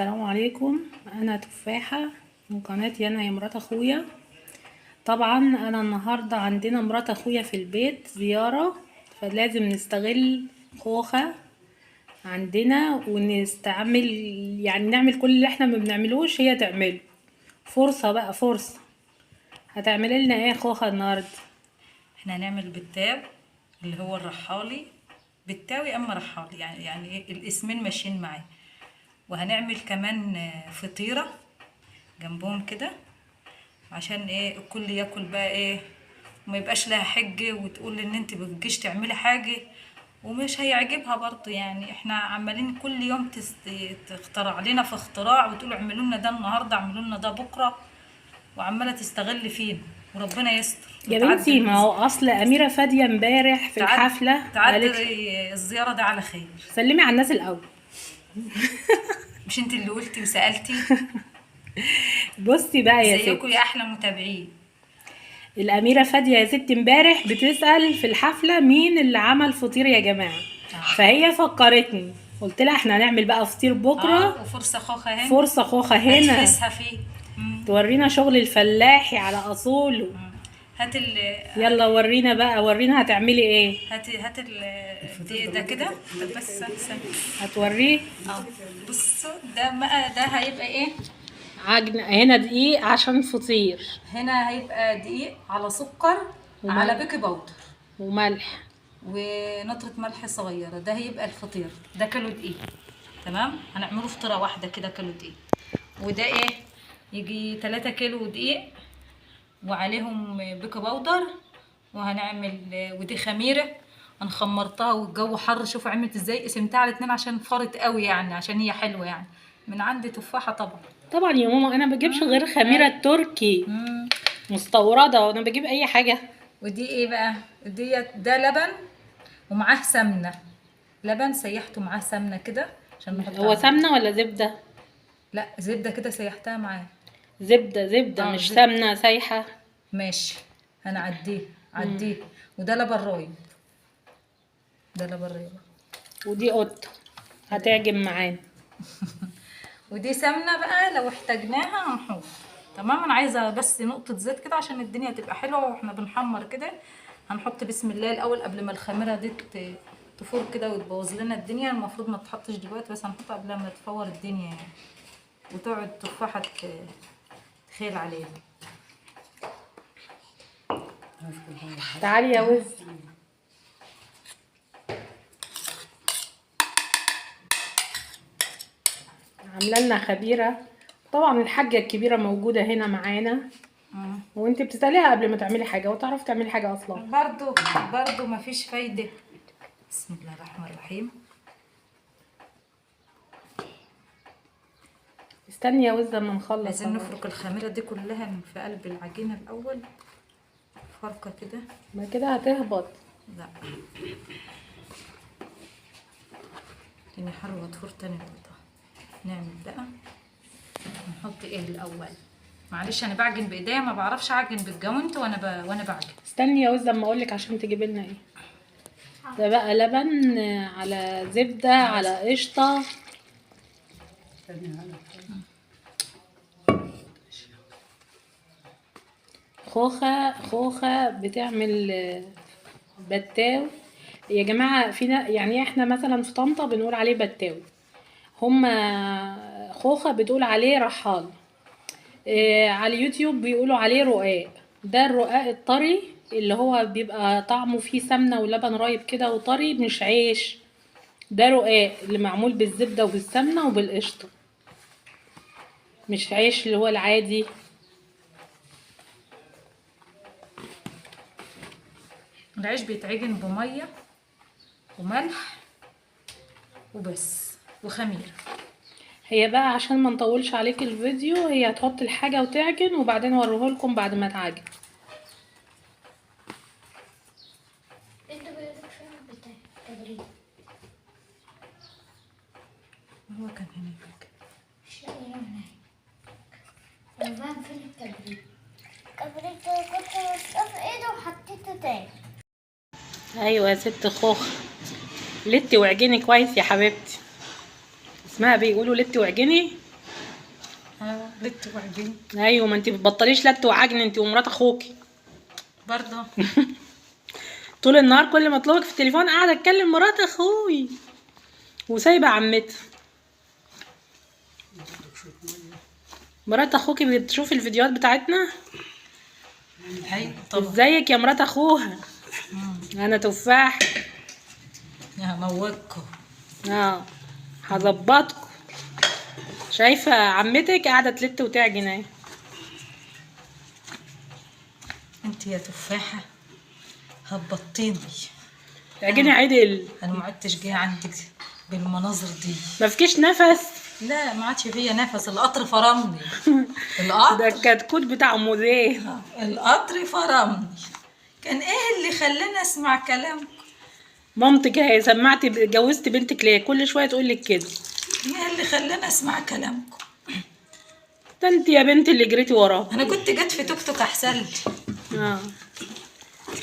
السلام عليكم. انا تفاحة من قناة يانا يا مرات اخويا. طبعا انا النهاردة عندنا مرات اخويا في البيت زيارة، فلازم نستغل خوخة عندنا ونستعمل، يعني نعمل كل اللي احنا ما بنعملوش هي تعمله. فرصة بقى، فرصة. هتعملي لنا ايه خوخة النهاردة؟ احنا هنعمل بتاو اللي هو الرحالي، بتاوي اما رحالي، يعني ايه الاسمين ماشيين معاه. وهنعمل كمان فطيرة جنبهم كده، عشان ايه الكل ياكل بقى ايه، وما يبقاش لها حجة وتقول ان انت بتجيش تعملي حاجة ومش هيعجبها برضه. يعني احنا عمالين كل يوم تخترع لنا في اختراع وتقولوا اعملوا لنا ده النهارده، اعملوا لنا ده بكره، وعماله تستغل فينا، وربنا يستر يا وتعدي بنتي، ما هو اصل اميرة فادية امبارح في الحفلة تعدي قالت الزيارة ده على خير. سلمي على الناس الاول. مش انت اللي قلتي وسألتي؟ بصي بقى يا ازيكم ستي، يا احلى متابعين. الأميرة فادية يا ستي امبارح بتسأل في الحفلة مين اللي عمل فطير يا جماعة. فهي فكرتني، قلت لها احنا هنعمل بقى فطير بكرة. وفرصة خوخة هنا، فرصة خوخة هنا هتفسها فيه. تورينا شغل الفلاحي على أصوله. هات يلا ورينا بقى، ورينا هتعملي ايه. هات ده كده. طب بس هتوريه. بصوا ده هيبقى ايه. عجن هنا دقيق عشان فطير، هنا هيبقى دقيق على سكر على بيكي باودر وملح ونطرة ملح صغيرة. ده هيبقى الفطير، ده كيلو دقيق. تمام، هنعمله فطيرة واحدة كده كيلو دقيق. وده ايه، يجي 3 كيلو دقيق وعليهم بيكي باودر. وهنعمل ودي خميرة انا خمرتها والجو حر. شوفوا عملت ازاي، قسمتها على 2 عشان فرت قوي، يعني عشان هي حلوة يعني من عند تفاحة. طبعا يا ماما انا بجيبش غير خميرة تركي مستوردة، وانا بجيب اي حاجة. ودي ايه بقى، ده لبن ومعاه سمنة. لبن سيحته معاه سمنة كده عشان نحط. هو سمنة ولا زبدة؟ لا زبدة كده سيحتها معاه. زبدة مش سمنة سايحة. ماشي، هنعديه عديه. وده لبن رايب، ده لبن رايب. ودي قطة هتعجن معانا. ودي سمنة بقى لو احتاجناها هنحط. تمام، انا عايزة بس نقطة زيت كده عشان الدنيا تبقى حلوة واحنا بنحمر كده. هنحط بسم الله الاول قبل ما الخميرة دي تفور كده وتبوظ لنا الدنيا. المفروض ما تحطش دلوقتي، بس هنحطها قبل ما تفور الدنيا يعني، وتقعد تفاحة تخيل عليها. تعالي يا وز. عامله لنا خبيره. طبعا الحاجه الكبيره موجوده هنا معانا، وانت بتساليها قبل ما تعملي حاجه وتعرفي تعملي حاجه اصلا. برضو مفيش فايده. بسم الله الرحمن الرحيم. استني يا وز لما نخلص. عايزين نفرك الخميره دي كلها في قلب العجينه الاول، فركه كده. ما كده هتهبط. لا تاني حلوه تفور تاني برضه. نعمل بقى، نحط ايه الاول. معلش انا بعجن بايديا، ما بعرفش اعجن بالجوانت وانا بعجن. استني يا وز لما اقول لك عشان تجيبي لنا ايه. ده بقى لبن على زبده على قشطه. خوخه بتعمل بتاو يا جماعه. فينا يعني احنا مثلا في طنطا بنقول عليه بتاو، هما خوخه بتقول عليه رحال. على اليوتيوب بيقولوا عليه رقاق. ده الرقاق الطري اللي هو بيبقى طعمه فيه سمنه ولبن رايب كده وطري، مش عيش. ده رقاق اللي معمول بالزبده وبالسمنه وبالقشطه، مش عيش اللي هو العادي. العيش بيتعجن بميه وملح وبس وخميره. هي بقى عشان ما نطولش عليك الفيديو، هي هتحط الحاجه وتعجن وبعدين اوريهولكم بعد ما تعجن. هو كان هناك. انا بعمل فين التبريد؟ كنت في ايده وحطيته تاني. ايوه يا ست خوخ، لتي وعجني كويس يا حبيبتي. اسمها بيقولوا لتي وعجني. لت وعجين ايوه، ما انت بتبطليش لت وعجن انت ومرات اخوكي. برضه. طول النهار كل ما اطلبك في التليفون قاعده اتكلم مرات اخوي وسايبه عمتها. مرات اخوكي بتشوف الفيديوهات بتاعتنا. ايوه طبعا. ازيك يا مرات اخوها؟ انا تفاح. هموتكم. هظبطكم. شايفه عمتك قاعده تلت وتعجن اهي. انت يا تفاحه هبطيني. تعجني عدل. انا ما عدتش جايه عندك بالمناظر دي. ما فيكيش نفس. لا ما عادش فيا نفس، القطر فرمني. ده القطر الكتكوت بتاع موزيه. القطر فرمني. كان ايه اللي خلاني اسمع كلامكم؟ مامتك اهي سمعتي جوزت بنتك ليه كل شويه تقول لك كده؟ ايه اللي خلاني اسمع كلامكم؟ ده انت يا بنتي اللي جريتي وراه. انا كنت جت في توك توك احسن لي.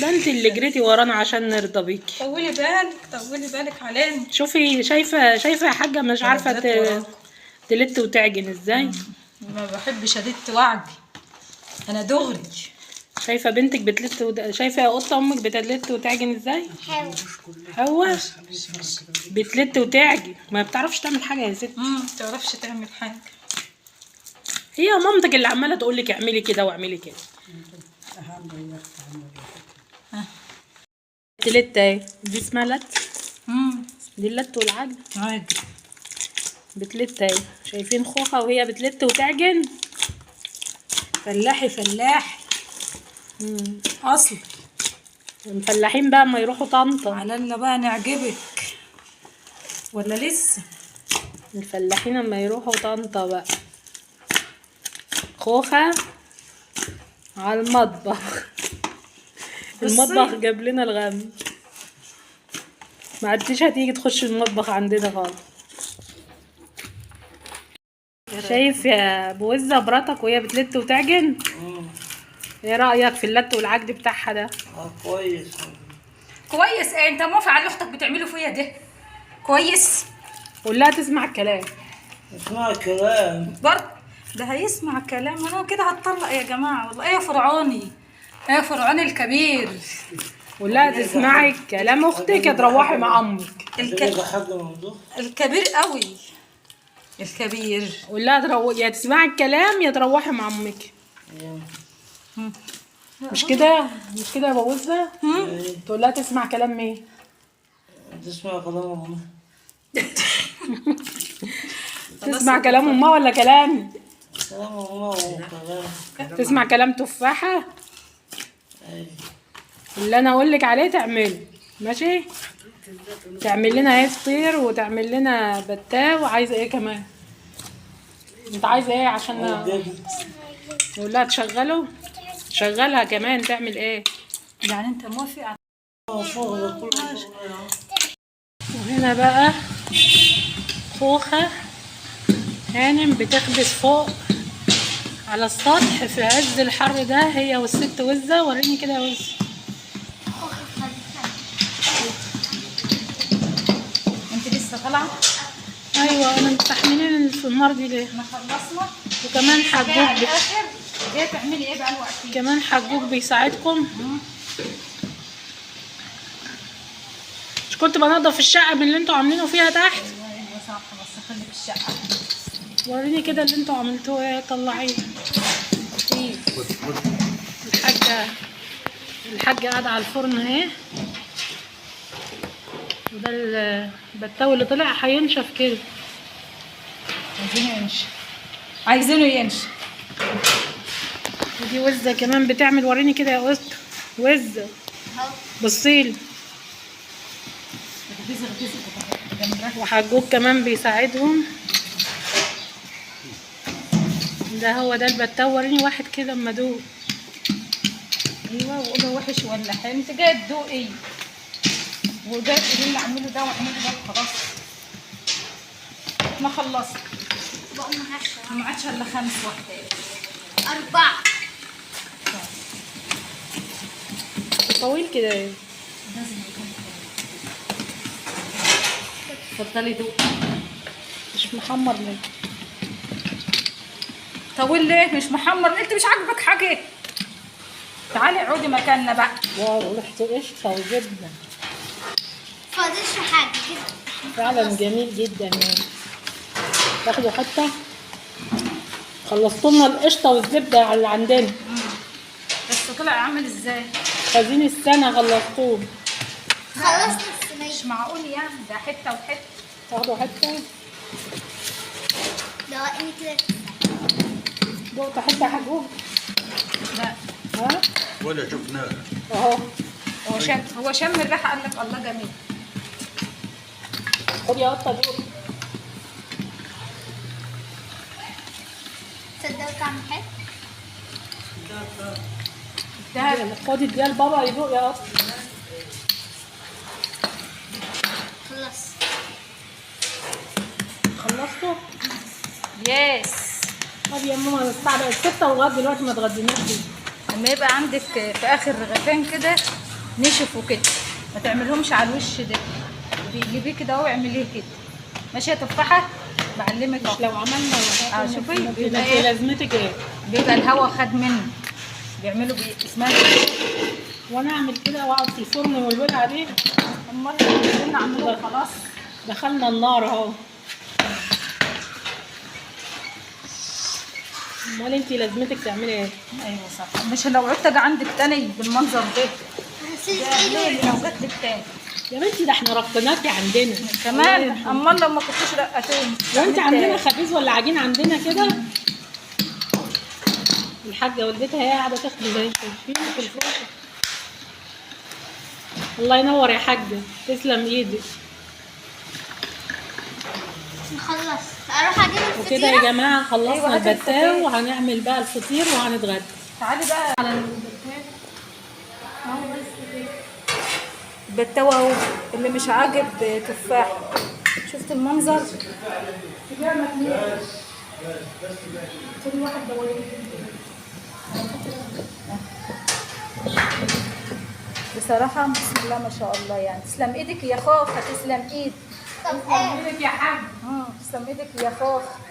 ده انت اللي جريتي ورانا عشان نرضى بيكي. طولي بالك طولي بالك علينا. شوفي شايفه يا حاجه مش عارفه تلت وتعجن ازاي. ما بحبش ادت وعجي، انا دغري. شايفه بنتك بتلت شايفه يا قطه امك بتلت وتعجن ازاي. هو بتلت وتعجن ما بتعرفش تعمل حاجه يا ست. ما بتعرفش تعمل حاجه. هي مامتك اللي عماله تقول لك اعملي كده واعملي كده. تلت اهي دي اسمها لت. دي اللت والعجن عادي. بتلت اهي. شايفين خوخه وهي بتلت وتعجن. فلاحي فلاحي. اصل المفلاحين بقى ما يروحوا طنطا. على الله بقى نعجبك ولا لسه؟ الفلاحين اما يروحوا طنطا بقى. خوخه على المطبخ. المطبخ جاب لنا الغم. ما عدتش هتيجي تخش المطبخ عندنا خالص. شايف يا بوزة براتك وهي بتلت وتعجن؟ ايه رأيك في اللت والعجن بتاعها ده؟ كويس. كويس ايه؟ انت موافق على اللي اختك بتعمله فيا ده؟ كويس؟ قول لها تسمع الكلام. اسمع الكلام. برضه ده هيسمع الكلام. انا كده هتطلق يا جماعه والله. ايه يا فرعوني؟ ايه يا فرعوني الكبير؟ قول لها تسمعي كلام اختك يا تروحي مع امك. الكبير قوي. الكبير. قول لها يا تسمعي الكلام يا تروحي مع امك. مش كده يا بوزة؟ تقول لها تسمع كلام مين؟ تسمع كلام امها. تسمع كلام امها ولا كلامي؟ كلام امها وكلام. تسمع كلام تفاحة. اللي انا اقول لك عليه تعمله ماشي. تعمل لنا ايه فطير وتعمل لنا بتاه. وعايزه ايه كمان؟ انت عايزه ايه عشان نقول لها تشغله؟ شغلها كمان. تعمل ايه يعني انت موافق على وهنا بقى خوخة هانم بتخبز فوق على السطح في عز الحر ده هي والست وزة. وريني كده يا وزة. انت لسه طالعه؟ ايوه انا مستحملين في النار دي ليه؟ احنا خلصنا وكمان حجوج جايه تعملي ايه بقى الوقت؟ كمان حجوج بيساعدكم. مش كنت بنضف الشقه من اللي انتوا عاملينه فيها تحت؟ ايوه صح. بس خلي في الشقه. وريني كده اللي انتوا عملتوه ايه. طلعيه. الحاجه قاعده على الفرن اهي. وده البتاوي اللي طلع هينشف كده. عايزينه ينشف. ودي وزة كمان بتعمل. وريني كده يا قطة. وزة بصيلي. وحجوج كمان بيساعدهم. ده هو ده البتاو. وريني واحد كده اما ادوق. ايوه وقوله وحش ولا حلو. انت جايه تدوقي وجايه تقولي اللي اعمله ده واعمله ده خلاص. ما خلصت. ما عادش الا 5 وحدات. 4. طويل كده ايه. اتفضلي دوقي. مش محمر ليه؟ طول ليه مش محمر؟ انت مش عاجبك حاجه؟ تعالي اقعدي مكاننا بقى. واو، ريحته قشطة وزبدة، فاضلش حاجة كده. فعلا جميل جدا يعني. تاخدوا حتة، خلصتوا لنا القشطة والزبدة اللي عندنا. بس طلع عامل ازاي؟ خزين السنة خلصتوه. خلصنا الصينية. مش معقول يعني، ده حته وحته. تاخدوا حتة، دوقني كده. دقتوا حتة حجوج. لا ها ولا شفناه. اهو. هو شم الريحه قال لك الله جميل. خدي يا قطة دوق. تصدقوا طعم حلو؟ ده خدي اديها لبابا يدوق يا قطة. خلص. خلصتوا؟ يس. طب يا ماما الساعة بقت 6 ولغاية دلوقتي ما اتغديناش ليه؟ لما يبقى عندك في اخر رغيفين كده نشفوا كده، ما تعملهمش على الوش ده، بيجيبيه كده واعمليه كده. ماشي يا تفاحه؟ بعلمك مش اهو. لو عملنا شوفي بيبقى بيبقى انت ايه؟ لازمتك ايه؟ بيبقى الهوا خد منه، بيعملوا اسمها وانا اعمل كده واقعد في الفرن والولع عليه؟ امال اللي نعمله خلاص. دخلنا النار اهو. امال انت لازمتك تعملي ايه؟ ايوه صح، مش لو عدت اجي عندك تاني بالمنظر ده. حسيت ده ليه ايده. لو جت لك تاني يا بنتي ده احنا رقناكي عندنا كمان؟ امال لو ما كنتوش رقتوني وانت عملت عندنا إيه؟ خبيز ولا عجين عندنا كده. الحاجه والدتها هي قاعده تاخد زي شايفين في الفرشه. الله ينور يا حاجه، تسلم ايدك. نخلص. اروح اجيب الفطيرة. وكده يا جماعه خلصنا أيوة، هات البتاو الفطير. وهنعمل بقى الفطير وهنتغدى. تعالي بقى على البتاوة اهو، اللي مش عاجب تفاح. شفت المنظر؟ بصراحة بسم الله ما شاء الله يعني. تسلم ايدك يا خوخة، تسلم ايدك. طب ايه؟ يا حاج. تسلم ايدك يا خوخة.